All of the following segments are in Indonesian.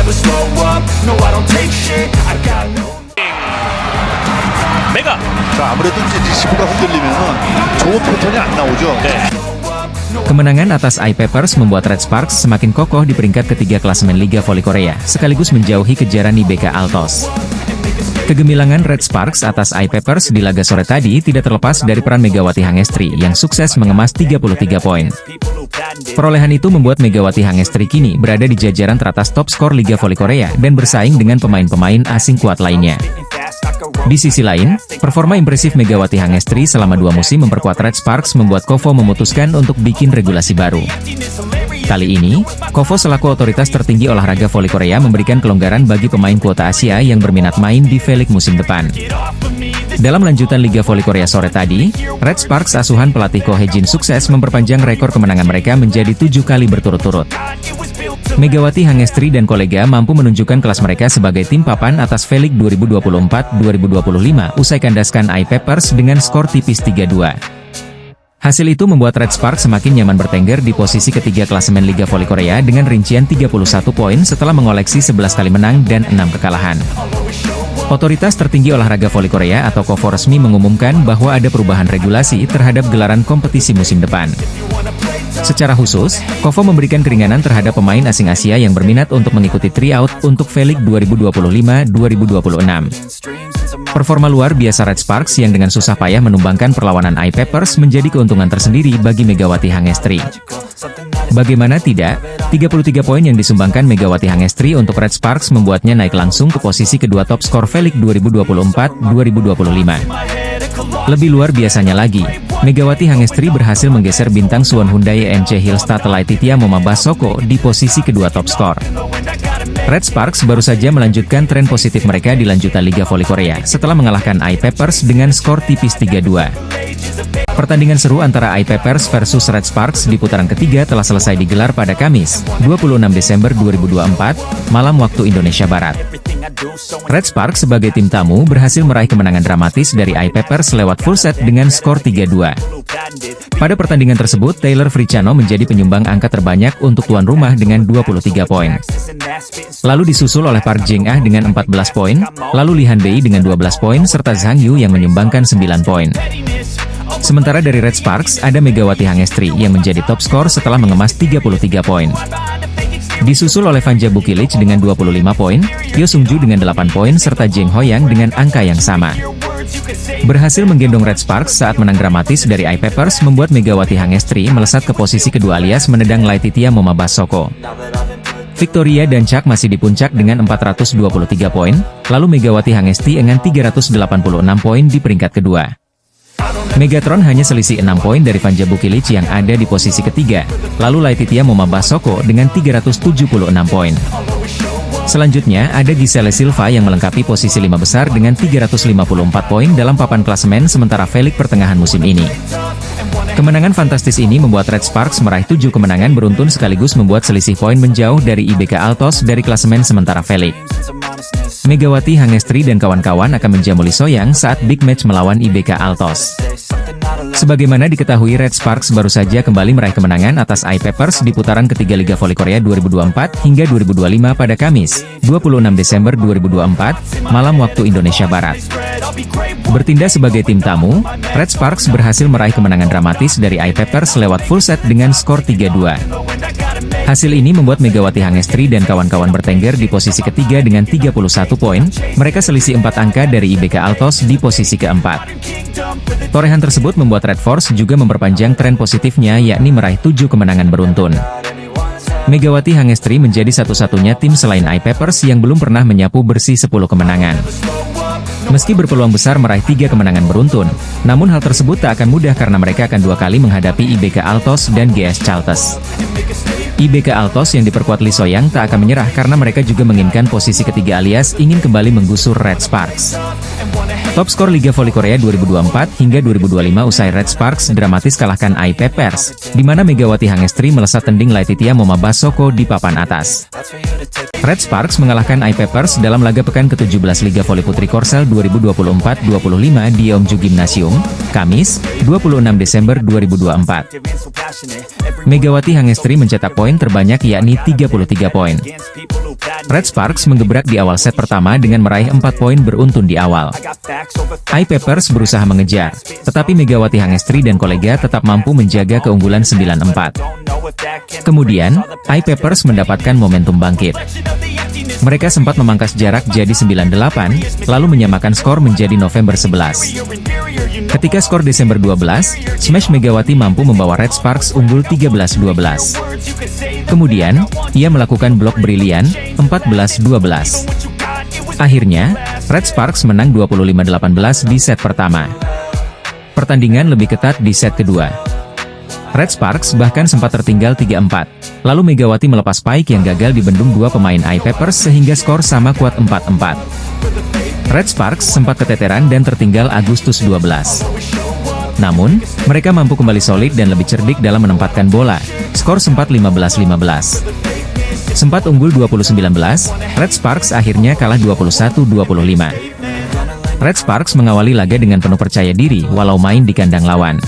never slow up, no I don't take shit, I got no. 메가. 자, 아무래도 이제 리시브가 흔들리면은 좋은 패턴이 안 나오죠. 네. Kemenangan atas I-Papers membuat Red Sparks semakin kokoh di peringkat ketiga klasemen Liga Voli Korea, sekaligus menjauhi kejaran IBK Altos. Kegemilangan Red Sparks atas I-Papers di laga sore tadi tidak terlepas dari peran Megawati Hangestri yang sukses mengemas 33 poin. Perolehan itu membuat Megawati Hangestri kini berada di jajaran teratas top skor Liga Voli Korea dan bersaing dengan pemain-pemain asing kuat lainnya. Di sisi lain, performa impresif Megawati Hangestri selama 2 musim memperkuat Red Sparks membuat KOFO memutuskan untuk bikin regulasi baru. Kali ini, KOFO selaku otoritas tertinggi olahraga voli Korea memberikan kelonggaran bagi pemain kuota Asia yang berminat main di V-League musim depan. Dalam lanjutan Liga Voli Korea sore tadi, Red Sparks asuhan pelatih Ko Hae-jin sukses memperpanjang rekor kemenangan mereka menjadi 7 kali berturut-turut. Megawati Hangestri dan kolega mampu menunjukkan kelas mereka sebagai tim papan atas V-League 2024-2025 usai kandaskan I-Papers dengan skor tipis 3-2. Hasil itu membuat Red Sparks semakin nyaman bertengger di posisi ketiga klasemen Liga Voli Korea dengan rincian 31 poin setelah mengoleksi 11 kali menang dan 6 kekalahan. Otoritas tertinggi olahraga voli Korea atau KOFO resmi mengumumkan bahwa ada perubahan regulasi terhadap gelaran kompetisi musim depan. Secara khusus, KOFO memberikan keringanan terhadap pemain asing Asia yang berminat untuk mengikuti tryout untuk V-League 2025-2026. Performa luar biasa Red Sparks yang dengan susah payah menumbangkan perlawanan I-Papers menjadi keuntungan tersendiri bagi Megawati Hangestri. Bagaimana tidak, 33 poin yang disumbangkan Megawati Hangestri untuk Red Sparks membuatnya naik langsung ke posisi kedua top skor V-League 2024-2025. Lebih luar biasanya lagi, Megawati Hangestri berhasil menggeser bintang Suwon Hyundai NC Hillstad Laetitia Momabasoko di posisi kedua top skor. Red Sparks baru saja melanjutkan tren positif mereka di lanjutan Liga Voli Korea setelah mengalahkan I-Papers dengan skor tipis 3-2. Pertandingan seru antara I-Papers versus Red Sparks di putaran ketiga telah selesai digelar pada Kamis, 26 Desember 2024, malam waktu Indonesia Barat. Red Sparks sebagai tim tamu berhasil meraih kemenangan dramatis dari I-Papers lewat full set dengan skor 3-2. Pada pertandingan tersebut, Taylor Fricano menjadi penyumbang angka terbanyak untuk tuan rumah dengan 23 poin. Lalu disusul oleh Park Jeng-ah dengan 14 poin, lalu Lee Han-bei dengan 12 poin serta Zhang Yu yang menyumbangkan 9 poin. Sementara dari Red Sparks ada Megawati Hangestri yang menjadi top skor setelah mengemas 33 poin. Disusul oleh Vanja Bukilic dengan 25 poin, Yo Sung-ju dengan 8 poin serta Jeng Hoyang dengan angka yang sama. Berhasil menggendong Red Sparks saat menang dramatis dari I-Papers membuat Megawati Hangestri melesat ke posisi kedua alias menendang Laetitia Momabasoko. Victoria dan Chak masih di puncak dengan 423 poin, lalu Megawati Hangestri dengan 386 poin di peringkat kedua. Megatron hanya selisih 6 poin dari Vanja Bukilic yang ada di posisi ketiga, lalu Laetitia Momabasoko dengan 376 poin. Selanjutnya ada Giselle Silva yang melengkapi posisi 5 besar dengan 354 poin dalam papan klasemen sementara V-League pertengahan musim ini. Kemenangan fantastis ini membuat Red Sparks meraih 7 kemenangan beruntun sekaligus membuat selisih poin menjauh dari IBK Altos dari klasemen sementara V-League. Megawati Hangestri dan kawan-kawan akan menjamu Lee So-yang saat big match melawan IBK Altos. Sebagaimana diketahui, Red Sparks baru saja kembali meraih kemenangan atas I-Papers di putaran ketiga Liga Voli Korea 2024 hingga 2025 pada Kamis, 26 Desember 2024, malam waktu Indonesia Barat. Bertindak sebagai tim tamu, Red Sparks berhasil meraih kemenangan dramatis dari I-Papers lewat full set dengan skor 3-2. Hasil ini membuat Megawati Hangestri dan kawan-kawan bertengger di posisi ketiga dengan 31 poin, mereka selisih 4 angka dari IBK Altos di posisi keempat. Torehan tersebut membuat Red Force juga memperpanjang tren positifnya yakni meraih 7 kemenangan beruntun. Megawati Hangestri menjadi satu-satunya tim selain I-Papers yang belum pernah menyapu bersih 10 kemenangan. Meski berpeluang besar meraih 3 kemenangan beruntun, namun hal tersebut tak akan mudah karena mereka akan 2 kali menghadapi IBK Altos dan GS Chalters. IBK Altos yang diperkuat Lee So-yang tak akan menyerah karena mereka juga menginginkan posisi ketiga alias ingin kembali menggusur Red Sparks. Top skor Liga Voli Korea 2024 hingga 2025 usai Red Sparks dramatis kalahkan I-Papers, di mana Megawati Hangestri melesat tending Laetitia Momabasoko di papan atas. Red Sparks mengalahkan I-Papers dalam laga pekan ke-17 Liga Voli Putri Korsel 2024-25 di Yeongju Gymnasium, Kamis, 26 Desember 2024. Megawati Hangestri mencetak poin terbanyak yakni 33 poin. Red Sparks menggebrak di awal set pertama dengan meraih 4 poin beruntun di awal. I-Peppers berusaha mengejar, tetapi Megawati Hangestri dan kolega tetap mampu menjaga keunggulan 9-4. Kemudian, I-Peppers mendapatkan momentum bangkit. Mereka sempat memangkas jarak jadi 9-8, lalu menyamakan skor menjadi November 11. Ketika skor Desember 12, Smash Megawati mampu membawa Red Sparks unggul 13-12. Kemudian, ia melakukan blok brilian, 14-12. Akhirnya, Red Sparks menang 25-18 di set pertama. Pertandingan lebih ketat di set kedua. Red Sparks bahkan sempat tertinggal 3-4. Lalu Megawati melepas spike yang gagal dibendung dua pemain I-Peppers sehingga skor sama kuat 4-4. Red Sparks sempat keteteran dan tertinggal Agustus 12. Namun, mereka mampu kembali solid dan lebih cerdik dalam menempatkan bola. Skor sempat 15-15. Sempat unggul 20-19, Red Sparks akhirnya kalah 21-25. Red Sparks mengawali laga dengan penuh percaya diri walau main di kandang lawan.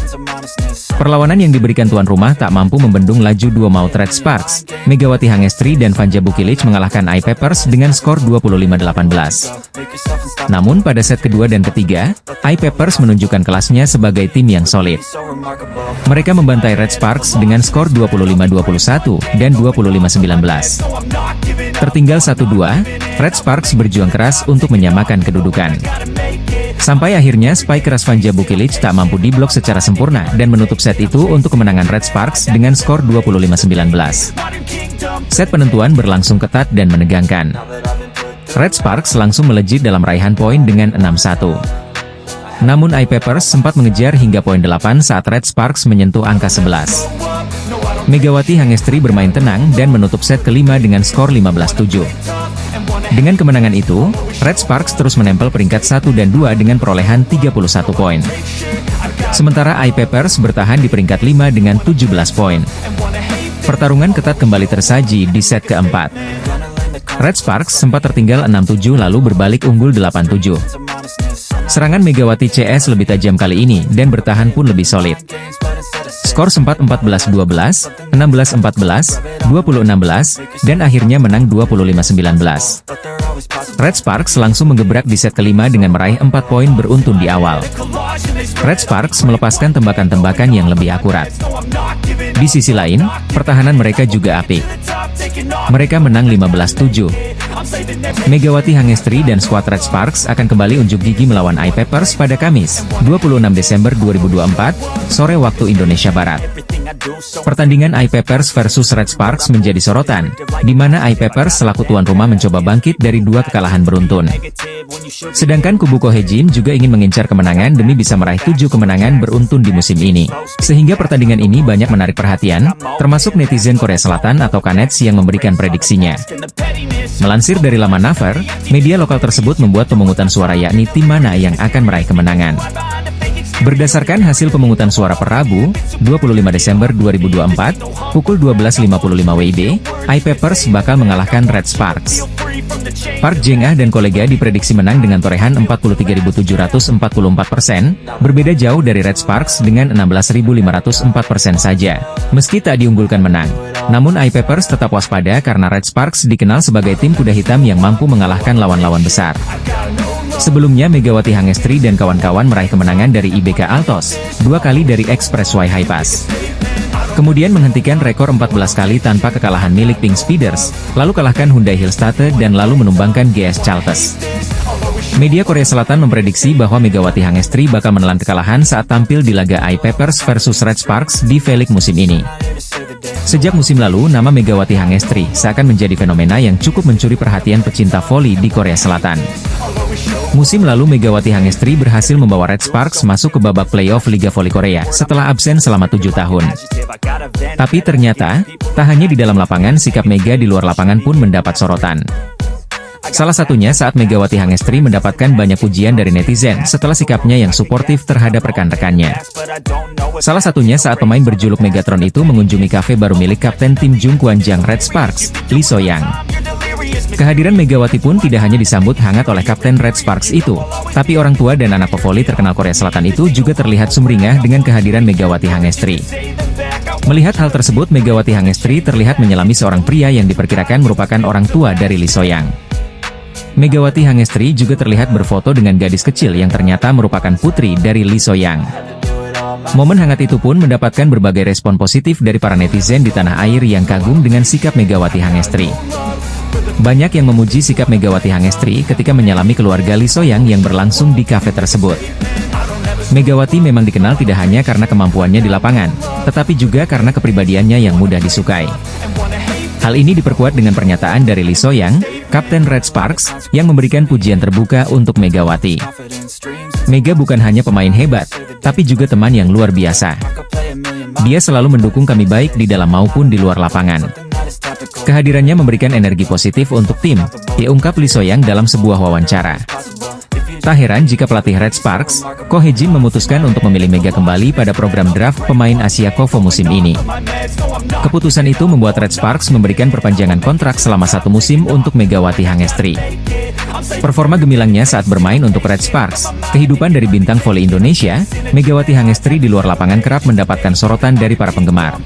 Perlawanan yang diberikan tuan rumah tak mampu membendung laju dua maut Red Sparks. Megawati Hangestri dan Vanja Bukilic mengalahkan I-Peppers dengan skor 25-18. Namun pada set kedua dan ketiga, I-Peppers menunjukkan kelasnya sebagai tim yang solid. Mereka membantai Red Sparks dengan skor 25-21 dan 25-19. Tertinggal 1-2, Red Sparks berjuang keras untuk menyamakan kedudukan. Sampai akhirnya spike keras Vanja Bukilic tak mampu diblok secara sempurna dan menutup set itu untuk kemenangan Red Sparks dengan skor 25-19. Set penentuan berlangsung ketat dan menegangkan. Red Sparks langsung melejit dalam raihan poin dengan 6-1. Namun I-Peppers sempat mengejar hingga poin 8 saat Red Sparks menyentuh angka 11. Megawati Hangestri bermain tenang dan menutup set kelima dengan skor 15-7. Dengan kemenangan itu, Red Sparks terus menempel peringkat 1 dan 2 dengan perolehan 31 poin. Sementara I-Peppers bertahan di peringkat 5 dengan 17 poin. Pertarungan ketat kembali tersaji di set keempat. Red Sparks sempat tertinggal 6-7 lalu berbalik unggul 8-7. Serangan Megawati CS lebih tajam kali ini dan bertahan pun lebih solid. Skor sempat 14-12, 16-14, 20-16, dan akhirnya menang 25-19. Red Sparks langsung menggebrak di set kelima dengan meraih 4 poin beruntun di awal. Red Sparks melepaskan tembakan-tembakan yang lebih akurat. Di sisi lain, pertahanan mereka juga apik. Mereka menang 15-7. Megawati Hangestri dan skuad Red Sparks akan kembali unjuk gigi melawan I-Peppers pada Kamis, 26 Desember 2024, sore waktu Indonesia Barat. Pertandingan I-Peppers versus Red Sparks menjadi sorotan, di mana I-Peppers selaku tuan rumah mencoba bangkit dari dua kekalahan beruntun. Sedangkan kubu Kohejin juga ingin mengincar kemenangan demi bisa meraih 7 kemenangan beruntun di musim ini. Sehingga pertandingan ini banyak menarik perhatian, termasuk netizen Korea Selatan atau Kanets yang memberikan prediksinya. Melansir dari laman Naver, media lokal tersebut membuat pemungutan suara yakni tim mana yang akan meraih kemenangan. Berdasarkan hasil pemungutan suara per Rabu, 25 Desember 2024, pukul 12.55 WIB, I-Peppers bakal mengalahkan Red Sparks. Park Jeng-ah dan kolega diprediksi menang dengan torehan 43.744%, berbeda jauh dari Red Sparks dengan 16.504% saja. Meski tak diunggulkan menang, namun I-Peppers tetap waspada karena Red Sparks dikenal sebagai tim kuda hitam yang mampu mengalahkan lawan-lawan besar. Sebelumnya Megawati Hangestri dan kawan-kawan meraih kemenangan dari IBK Altos, 2 kali dari Expressway High Pass. Kemudian menghentikan rekor 14 kali tanpa kekalahan milik Pink Speeders, lalu kalahkan Hyundai Hillstate dan lalu menumbangkan GS Chalters. Media Korea Selatan memprediksi bahwa Megawati Hangestri bakal menelan kekalahan saat tampil di laga I-Peppers versus Red Sparks di V-League musim ini. Sejak musim lalu, nama Megawati Hangestri seakan menjadi fenomena yang cukup mencuri perhatian pecinta voli di Korea Selatan. Musim lalu Megawati Hangestri berhasil membawa Red Sparks masuk ke babak playoff Liga Voli Korea setelah absen selama 7 tahun. Tapi ternyata, tak hanya di dalam lapangan, sikap Mega di luar lapangan pun mendapat sorotan. Salah satunya saat Megawati Hangestri mendapatkan banyak pujian dari netizen setelah sikapnya yang suportif terhadap rekan-rekannya. Salah satunya saat pemain berjuluk Megatron itu mengunjungi kafe baru milik kapten tim Jungkwanjang Red Sparks, Lee So-yang. Kehadiran Megawati pun tidak hanya disambut hangat oleh kapten Red Sparks itu, tapi orang tua dan anak pevoli terkenal Korea Selatan itu juga terlihat sumringah dengan kehadiran Megawati Hangestri. Melihat hal tersebut, Megawati Hangestri terlihat menyelami seorang pria yang diperkirakan merupakan orang tua dari Lee So-young. Megawati Hangestri juga terlihat berfoto dengan gadis kecil yang ternyata merupakan putri dari Lee So-young. Momen hangat itu pun mendapatkan berbagai respon positif dari para netizen di tanah air yang kagum dengan sikap Megawati Hangestri. Banyak yang memuji sikap Megawati Hangestri ketika menyalami keluarga Lee So-young yang berlangsung di kafe tersebut. Megawati memang dikenal tidak hanya karena kemampuannya di lapangan, tetapi juga karena kepribadiannya yang mudah disukai. Hal ini diperkuat dengan pernyataan dari Lee So-young, Kapten Red Sparks, yang memberikan pujian terbuka untuk Megawati. Mega bukan hanya pemain hebat, tapi juga teman yang luar biasa. Dia selalu mendukung kami baik di dalam maupun di luar lapangan. Kehadirannya memberikan energi positif untuk tim, diungkap Lee So-young dalam sebuah wawancara. Tak heran jika pelatih Red Sparks, Ko Hye-jin memutuskan untuk memilih Mega kembali pada program draft pemain Asia Kovo musim ini. Keputusan itu membuat Red Sparks memberikan perpanjangan kontrak selama 1 musim untuk Megawati Hangestri. Performa gemilangnya saat bermain untuk Red Sparks, kehidupan dari bintang voli Indonesia, Megawati Hangestri di luar lapangan kerap mendapatkan sorotan dari para penggemar.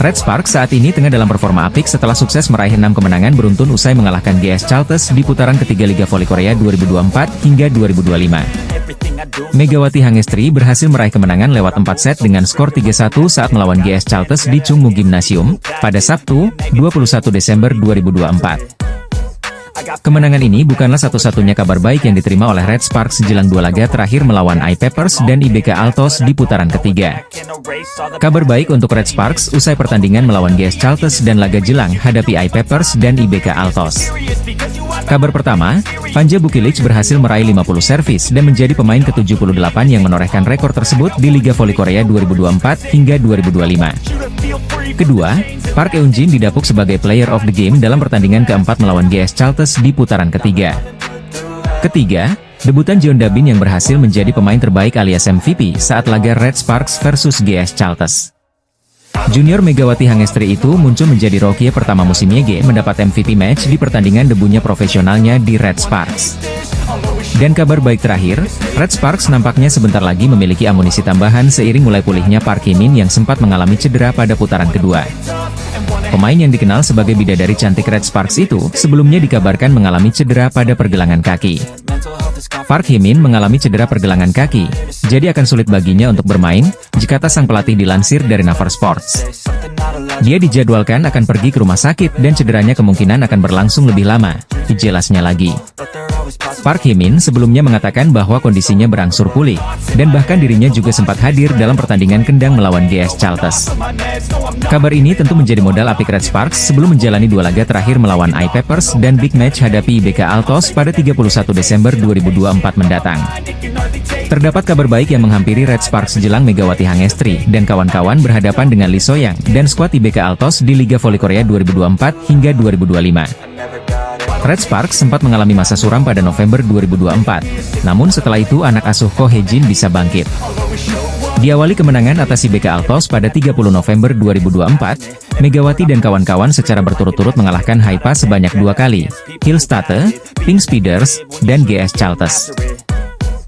Red Sparks saat ini tengah dalam performa apik setelah sukses meraih 6 kemenangan beruntun usai mengalahkan GS Chalters di putaran ketiga Liga Voli Korea 2024 hingga 2025. Megawati Hangestri berhasil meraih kemenangan lewat 4 set dengan skor 3-1 saat melawan GS Chalters di Chungmu Gymnasium, pada Sabtu, 21 Desember 2024. Kemenangan ini bukanlah satu-satunya kabar baik yang diterima oleh Red Sparks jelang 2 laga terakhir melawan I-Peppers dan IBK Altos di putaran ketiga. Kabar baik untuk Red Sparks usai pertandingan melawan GS Chalters dan laga jelang hadapi I-Peppers dan IBK Altos. Kabar pertama, Panja Bukilic berhasil meraih 50 servis dan menjadi pemain ke-78 yang menorehkan rekor tersebut di Liga Voli Korea 2024 hingga 2025. Kedua, Park Eun-jin didapuk sebagai Player of the Game dalam pertandingan keempat melawan GS Chalters di putaran ketiga. Ketiga, debutan Jeon Da-bin yang berhasil menjadi pemain terbaik alias MVP saat laga Red Sparks versus GS Chalters. Junior Megawati Hangestri itu muncul menjadi rookie pertama musim YG mendapat MVP match di pertandingan debunya profesionalnya di Red Sparks. Dan kabar baik terakhir, Red Sparks nampaknya sebentar lagi memiliki amunisi tambahan seiring mulai pulihnya Park Hye-min yang sempat mengalami cedera pada putaran kedua. Pemain yang dikenal sebagai bidadari cantik Red Sparks itu sebelumnya dikabarkan mengalami cedera pada pergelangan kaki. Park Hye-min mengalami cedera pergelangan kaki, jadi akan sulit baginya untuk bermain, jika sang pelatih dilansir dari Naver Sports. Dia dijadwalkan akan pergi ke rumah sakit dan cederanya kemungkinan akan berlangsung lebih lama, jelasnya lagi. Park Hye-min sebelumnya mengatakan bahwa kondisinya berangsur pulih, dan bahkan dirinya juga sempat hadir dalam pertandingan kendang melawan GS Chalters. Kabar ini tentu menjadi modal apik Red Sparks sebelum menjalani 2 laga terakhir melawan I-Peppers dan big match hadapi IBK Altos pada 31 Desember 2024 mendatang. Terdapat kabar baik yang menghampiri Red Sparks jelang Megawati Hangestri dan kawan-kawan berhadapan dengan Lee So-young dan skuad IBK Altos di Liga Voli Korea 2024 hingga 2025. Red Sparks sempat mengalami masa suram pada November 2024, namun setelah itu anak asuh Ko Hye-jin bisa bangkit. Diawali kemenangan atas IBK Altos pada 30 November 2024, Megawati dan kawan-kawan secara berturut-turut mengalahkan Haipa sebanyak 2 kali, Hillstatte, Pink Speeders, dan GS Chalters.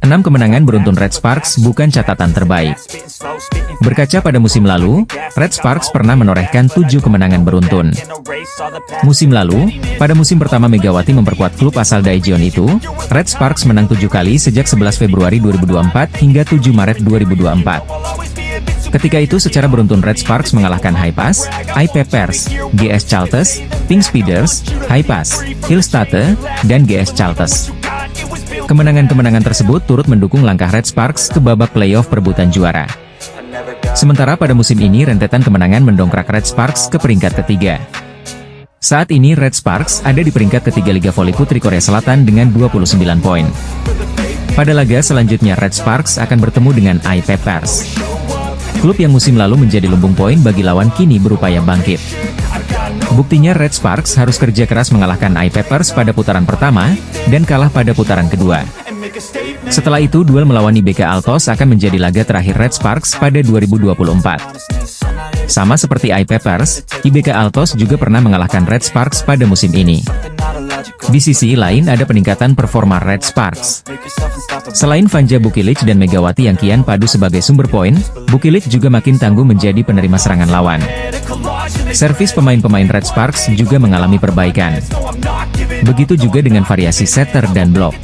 6 kemenangan beruntun Red Sparks bukan catatan terbaik. Berkaca pada musim lalu, Red Sparks pernah menorehkan 7 kemenangan beruntun. Musim lalu, pada musim pertama Megawati memperkuat klub asal Daejeon itu, Red Sparks menang 7 kali sejak 11 Februari 2024 hingga 7 Maret 2024. Ketika itu secara beruntun Red Sparks mengalahkan Haipas, I-Peppers, GS Chalters, Pink Speeders, Haipas, Hillstatte, dan GS Chalters. Kemenangan-kemenangan tersebut turut mendukung langkah Red Sparks ke babak playoff perebutan juara. Sementara pada musim ini rentetan kemenangan mendongkrak Red Sparks ke peringkat ketiga. Saat ini Red Sparks ada di peringkat ketiga Liga Voli Putri Korea Selatan dengan 29 poin. Pada laga selanjutnya Red Sparks akan bertemu dengan I-Peppers. Klub yang musim lalu menjadi lumbung poin bagi lawan kini berupaya bangkit. Buktinya Red Sparks harus kerja keras mengalahkan I-Peppers pada putaran pertama, dan kalah pada putaran kedua. Setelah itu duel melawan IBK Altos akan menjadi laga terakhir Red Sparks pada 2024. Sama seperti I-Peppers, IBK Altos juga pernah mengalahkan Red Sparks pada musim ini. Di sisi lain ada peningkatan performa Red Sparks. Selain Vanja Bukilic dan Megawati yang kian padu sebagai sumber poin, Bukilic juga makin tangguh menjadi penerima serangan lawan. Servis pemain-pemain Red Sparks juga mengalami perbaikan. Begitu juga dengan variasi setter dan blok.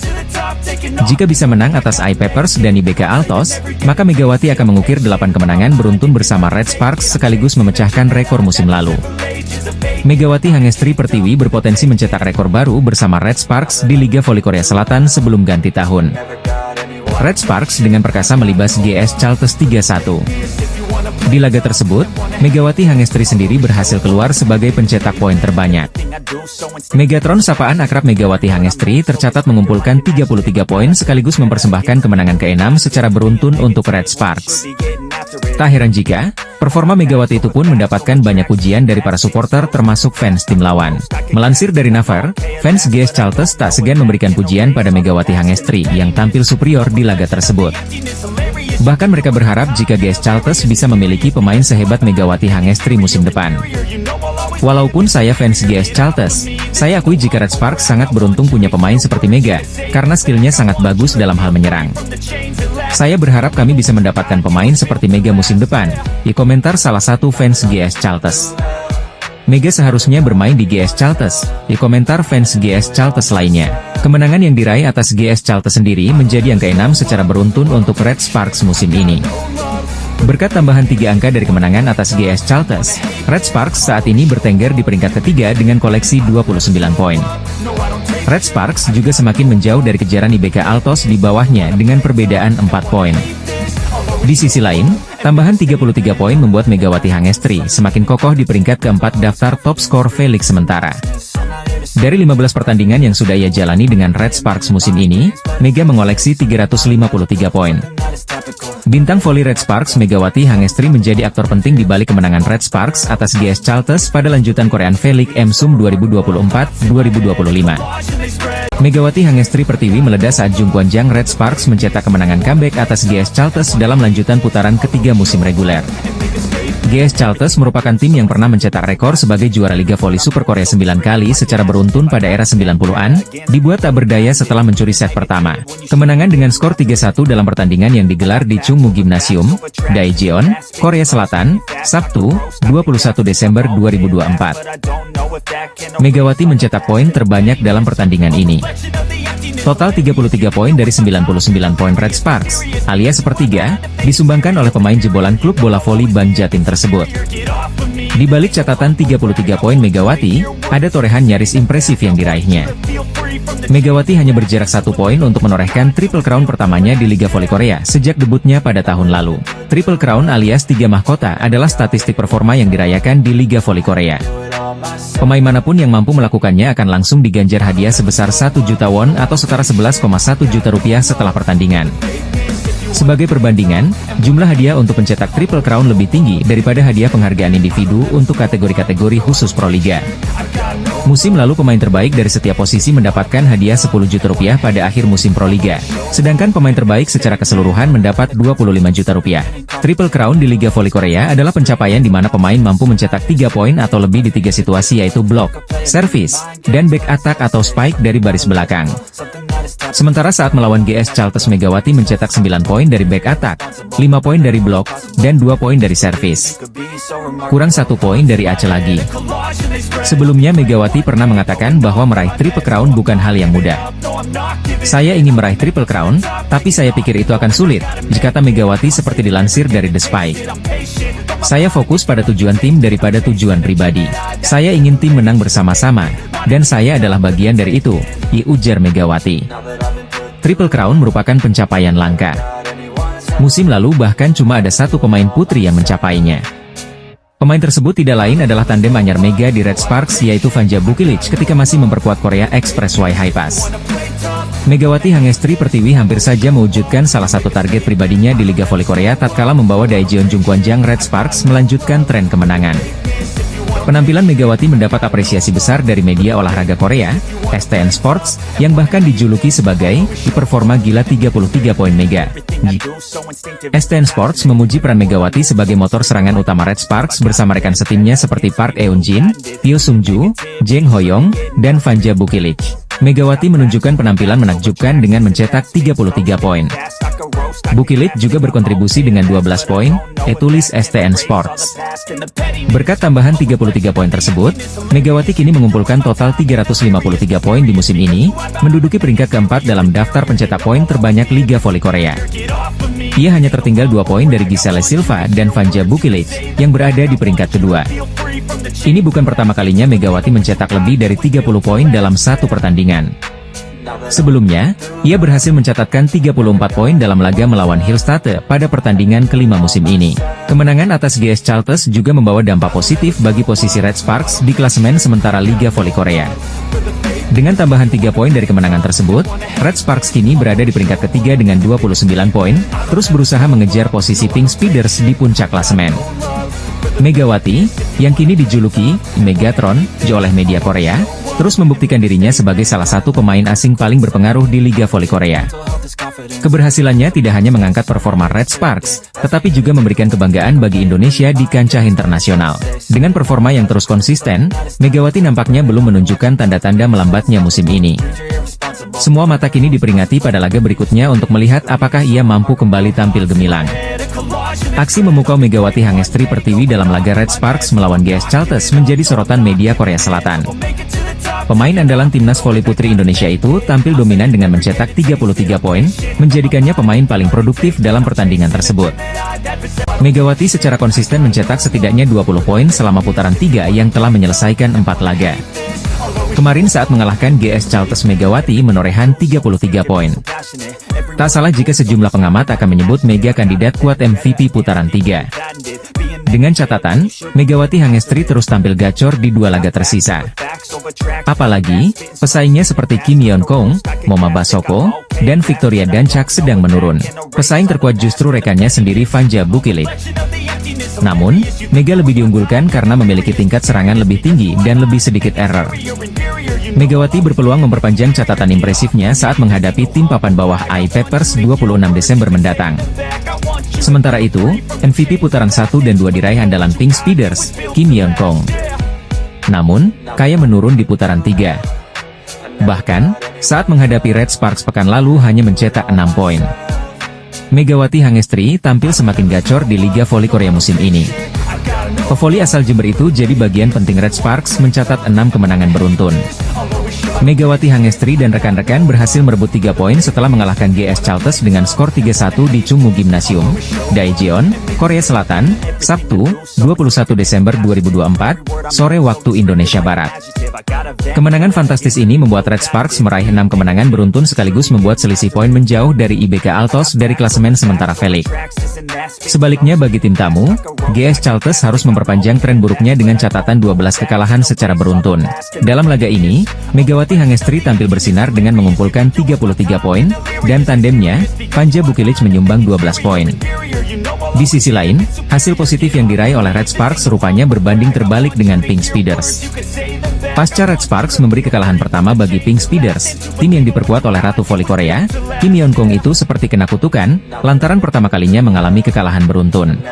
Jika bisa menang atas iPappers dan IBK Altos, maka Megawati akan mengukir 8 kemenangan beruntun bersama Red Sparks sekaligus memecahkan rekor musim lalu. Megawati Hangestri Pertiwi berpotensi mencetak rekor baru bersama Red Sparks di Liga Voli Korea Selatan sebelum ganti tahun. Red Sparks dengan perkasa melibas GS Chalters 3-1. Di laga tersebut, Megawati Hangestri sendiri berhasil keluar sebagai pencetak poin terbanyak. Megatron sapaan akrab Megawati Hangestri tercatat mengumpulkan 33 poin sekaligus mempersembahkan kemenangan ke-6 secara beruntun untuk Red Sparks. Tak heran jika performa Megawati itu pun mendapatkan banyak pujian dari para supporter termasuk fans tim lawan. Melansir dari Naver, fans GS Chalters tak segan memberikan pujian pada Megawati Hangestri yang tampil superior di laga tersebut. Bahkan mereka berharap jika GS Chalters bisa memiliki pemain sehebat Megawati Hangestri musim depan. Walaupun saya fans GS Chalters, saya akui jika Red Sparks sangat beruntung punya pemain seperti Mega, karena skillnya sangat bagus dalam hal menyerang. Saya berharap kami bisa mendapatkan pemain seperti Mega musim depan, di komentar salah satu fans GS Chalters. Mega seharusnya bermain di GS Chalters, di komentar fans GS Chalters lainnya. Kemenangan yang diraih atas GS Chalters sendiri menjadi yang ke-6 secara beruntun untuk Red Sparks musim ini. Berkat tambahan 3 angka dari kemenangan atas GS Chalters, Red Sparks saat ini bertengger di peringkat ketiga dengan koleksi 29 poin. Red Sparks juga semakin menjauh dari kejaran IBK Altos di bawahnya dengan perbedaan 4 poin. Di sisi lain, tambahan 33 poin membuat Megawati Hangestri semakin kokoh di peringkat keempat daftar top skor V-League sementara. Dari 15 pertandingan yang sudah ia jalani dengan Red Sparks musim ini, Mega mengoleksi 353 poin. Bintang voli Red Sparks Megawati Hangestri menjadi aktor penting di balik kemenangan Red Sparks atas GS Chalters pada lanjutan Korean V-League MSUM 2024-2025. Megawati Hangestri Pertiwi meledak saat Jung Kwan-jang Red Sparks mencetak kemenangan comeback atas GS Chalters dalam lanjutan putaran ketiga musim reguler. GS Chalters merupakan tim yang pernah mencetak rekor sebagai juara Liga Voli Super Korea 9 kali secara beruntun pada era 90-an, dibuat tak berdaya setelah mencuri set pertama. Kemenangan dengan skor 3-1 dalam pertandingan yang digelar di Chungmu Gymnasium, Daejeon, Korea Selatan, Sabtu, 21 Desember 2024. Megawati mencetak poin terbanyak dalam pertandingan ini. Total 33 poin dari 99 poin Red Sparks, alias sepertiga, disumbangkan oleh pemain jebolan klub bola voli Ban Jatim tersebut. Di balik catatan 33 poin Megawati, ada torehan nyaris impresif yang diraihnya. Megawati hanya berjarak 1 poin untuk menorehkan Triple Crown pertamanya di Liga Voli Korea sejak debutnya pada tahun lalu. Triple Crown alias 3 mahkota adalah statistik performa yang dirayakan di Liga Voli Korea. Pemain manapun yang mampu melakukannya akan langsung diganjar hadiah sebesar 1 juta won atau setara 11,1 juta rupiah setelah pertandingan. Sebagai perbandingan, jumlah hadiah untuk pencetak Triple Crown lebih tinggi daripada hadiah penghargaan individu untuk kategori-kategori khusus Proliga. Musim lalu pemain terbaik dari setiap posisi mendapatkan hadiah 10 juta rupiah pada akhir musim Proliga, sedangkan pemain terbaik secara keseluruhan mendapat 25 juta rupiah. Triple Crown di Liga Voli Korea adalah pencapaian di mana pemain mampu mencetak 3 poin atau lebih di 3 situasi yaitu blok, servis, dan back attack atau spike dari baris belakang. Sementara saat melawan GS Chalters Megawati mencetak 9 poin dari back attack, 5 poin dari blok, dan 2 poin dari servis. Kurang 1 poin dari Aceh lagi. Sebelumnya Megawati pernah mengatakan bahwa meraih Triple Crown bukan hal yang mudah. Saya ingin meraih Triple Crown, tapi saya pikir itu akan sulit, kata Megawati seperti dilansir dari The Spike. Saya fokus pada tujuan tim daripada tujuan pribadi. Saya ingin tim menang bersama-sama, dan saya adalah bagian dari itu, ujar Megawati. Triple Crown merupakan pencapaian langka. Musim lalu bahkan cuma ada 1 pemain putri yang mencapainya. Pemain tersebut tidak lain adalah tandem anyar Mega di Red Sparks yaitu Vanja Bukilic ketika masih memperkuat Korea Expressway High Pass. Megawati Hangestri Pertiwi hampir saja mewujudkan salah satu target pribadinya di Liga Voli Korea tatkala membawa Daejeon Jung Kwan-jang Red Sparks melanjutkan tren kemenangan. Penampilan Megawati mendapat apresiasi besar dari media olahraga Korea, STN Sports, yang bahkan dijuluki sebagai performa gila 33 poin Mega. STN Sports memuji peran Megawati sebagai motor serangan utama Red Sparks bersama rekan setimnya seperti Park Eun-jin, Pyo Sung-ju, Jang Ho-young, dan Vanja Bukilic. Megawati menunjukkan penampilan menakjubkan dengan mencetak 33 poin. Bukilic juga berkontribusi dengan 12 poin, tulis STN Sports. Berkat tambahan 33 poin tersebut, Megawati kini mengumpulkan total 353 poin di musim ini, menduduki peringkat keempat dalam daftar pencetak poin terbanyak Liga Voli Korea. Ia hanya tertinggal 2 poin dari Giselle Silva dan Vanja Bukilic, yang berada di peringkat kedua. Ini bukan pertama kalinya Megawati mencetak lebih dari 30 poin dalam satu pertandingan. Sebelumnya, ia berhasil mencatatkan 34 poin dalam laga melawan Hillstate pada pertandingan kelima musim ini. Kemenangan atas GS Chalters juga membawa dampak positif bagi posisi Red Sparks di klasemen sementara Liga Voli Korea. Dengan tambahan 3 poin dari kemenangan tersebut, Red Sparks kini berada di peringkat ketiga dengan 29 poin, terus berusaha mengejar posisi Pink Speeders di puncak klasemen. Megawati, yang kini dijuluki Megatron oleh media Korea, terus membuktikan dirinya sebagai salah satu pemain asing paling berpengaruh di Liga Voli Korea. Keberhasilannya tidak hanya mengangkat performa Red Sparks, tetapi juga memberikan kebanggaan bagi Indonesia di kancah internasional. Dengan performa yang terus konsisten, Megawati nampaknya belum menunjukkan tanda-tanda melambatnya musim ini. Semua mata kini diperingati pada laga berikutnya untuk melihat apakah ia mampu kembali tampil gemilang. Aksi memukau Megawati Hangestri Pertiwi dalam laga Red Sparks melawan GS Chalters menjadi sorotan media Korea Selatan. Pemain andalan timnas voli putri Indonesia itu tampil dominan dengan mencetak 33 poin, menjadikannya pemain paling produktif dalam pertandingan tersebut. Megawati secara konsisten mencetak setidaknya 20 poin selama putaran 3 yang telah menyelesaikan 4 laga. Kemarin saat mengalahkan GS Chalters, Megawati menorehkan 33 poin. Tak salah jika sejumlah pengamat akan menyebut Mega kandidat kuat MVP putaran 3. Dengan catatan, Megawati Hangestri terus tampil gacor di 2 laga tersisa. Apalagi, pesaingnya seperti Kim Yeon-kong, Moma Basoko, dan Victoria Dancak sedang menurun. Pesaing terkuat justru rekannya sendiri Vanja Bukilic. Namun, Mega lebih diunggulkan karena memiliki tingkat serangan lebih tinggi dan lebih sedikit error. Megawati berpeluang memperpanjang catatan impresifnya saat menghadapi tim papan bawah AI Peppers 26 Desember mendatang. Sementara itu, MVP putaran 1 dan 2 diraih andalan Pink Speeders, Kim Yeon-kong. Namun, Kaya menurun di putaran 3. Bahkan, saat menghadapi Red Sparks pekan lalu hanya mencetak 6 poin. Megawati Hangestri tampil semakin gacor di Liga Voli Korea musim ini. Pevoli asal Jember itu jadi bagian penting Red Sparks mencatat 6 kemenangan beruntun. Megawati Hangestri dan rekan-rekan berhasil merebut 3 poin setelah mengalahkan GS Chalters dengan skor 3-1 di Chungmu Gymnasium, Daejeon, Korea Selatan, Sabtu, 21 Desember 2024, sore waktu Indonesia Barat. Kemenangan fantastis ini membuat Red Sparks meraih 6 kemenangan beruntun sekaligus membuat selisih poin menjauh dari IBK Altos dari klasemen sementara Felix. Sebaliknya bagi tim tamu, GS Chalters harus memperpanjang tren buruknya dengan catatan 12 kekalahan secara beruntun. Dalam laga ini, Megawati Hangestri tampil bersinar dengan mengumpulkan 33 poin, dan tandemnya, Vanja Bukilic menyumbang 12 poin. Di sisi lain, hasil positif yang diraih oleh Red Sparks rupanya berbanding terbalik dengan Pink Speeders. Pasca Red Sparks memberi kekalahan pertama bagi Pink Speeders, tim yang diperkuat oleh Ratu Voli Korea, Kim Yeon-kong itu seperti kena kutukan, lantaran pertama kalinya mengalami kekalahan beruntun.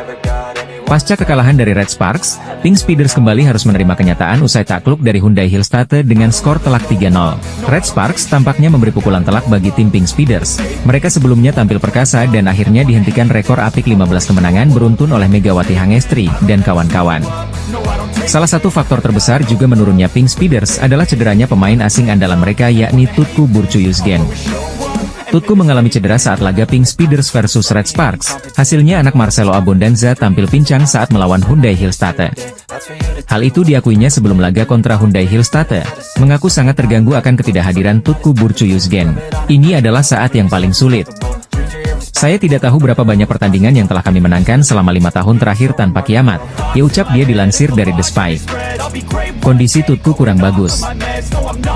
Pasca kekalahan dari Red Sparks, Pink Speeders kembali harus menerima kenyataan usai takluk dari Hyundai Hillstate dengan skor telak 3-0. Red Sparks tampaknya memberi pukulan telak bagi tim Pink Speeders. Mereka sebelumnya tampil perkasa dan akhirnya dihentikan rekor apik 15 kemenangan beruntun oleh Megawati Hangestri dan kawan-kawan. Salah satu faktor terbesar juga menurunnya Pink Speeders adalah cederanya pemain asing andalan mereka yakni Tutku Burcu-Yuzgen. Tutku mengalami cedera saat laga Pink Speeders versus Red Sparks. Hasilnya anak Marcelo Abondanza tampil pincang saat melawan Hyundai Hillstate. Hal itu diakuinya sebelum laga kontra Hyundai Hillstate, mengaku sangat terganggu akan ketidakhadiran Tutku Burcu-Yuzgen. Ini adalah saat yang paling sulit. Saya tidak tahu berapa banyak pertandingan yang telah kami menangkan selama 5 tahun terakhir tanpa kiamat, ya ucap dia dilansir dari The Spike. Kondisi Tutku kurang bagus.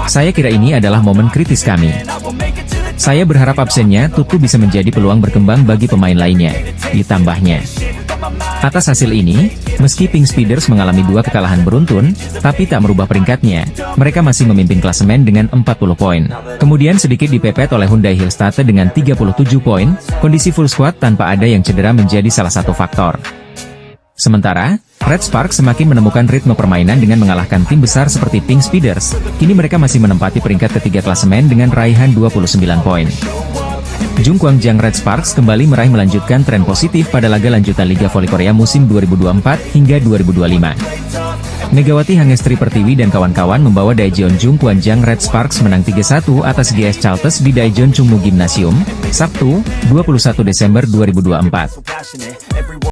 Saya kira ini adalah momen kritis kami. Saya berharap absennya Tutku bisa menjadi peluang berkembang bagi pemain lainnya, ditambahnya. Atas hasil ini, meski Pink Speeders mengalami 2 kekalahan beruntun, tapi tak merubah peringkatnya. Mereka masih memimpin klasemen dengan 40 poin. Kemudian sedikit dipepet oleh Hyundai Hillstate dengan 37 poin, kondisi full squad tanpa ada yang cedera menjadi salah satu faktor. Sementara, Red Sparks semakin menemukan ritme permainan dengan mengalahkan tim besar seperti Pink Speeders. Kini mereka masih menempati peringkat ketiga klasemen dengan raihan 29 poin. Jungkwangjang Red Sparks kembali meraih melanjutkan tren positif pada laga lanjutan Liga Voli Korea musim 2024 hingga 2025. Megawati Hangestri Pertiwi dan kawan-kawan membawa Daejeon Jungkwangjang Red Sparks menang 3-1 atas GS Chalters di Daejeon Chungmu Gymnasium, Sabtu, 21 Desember 2024.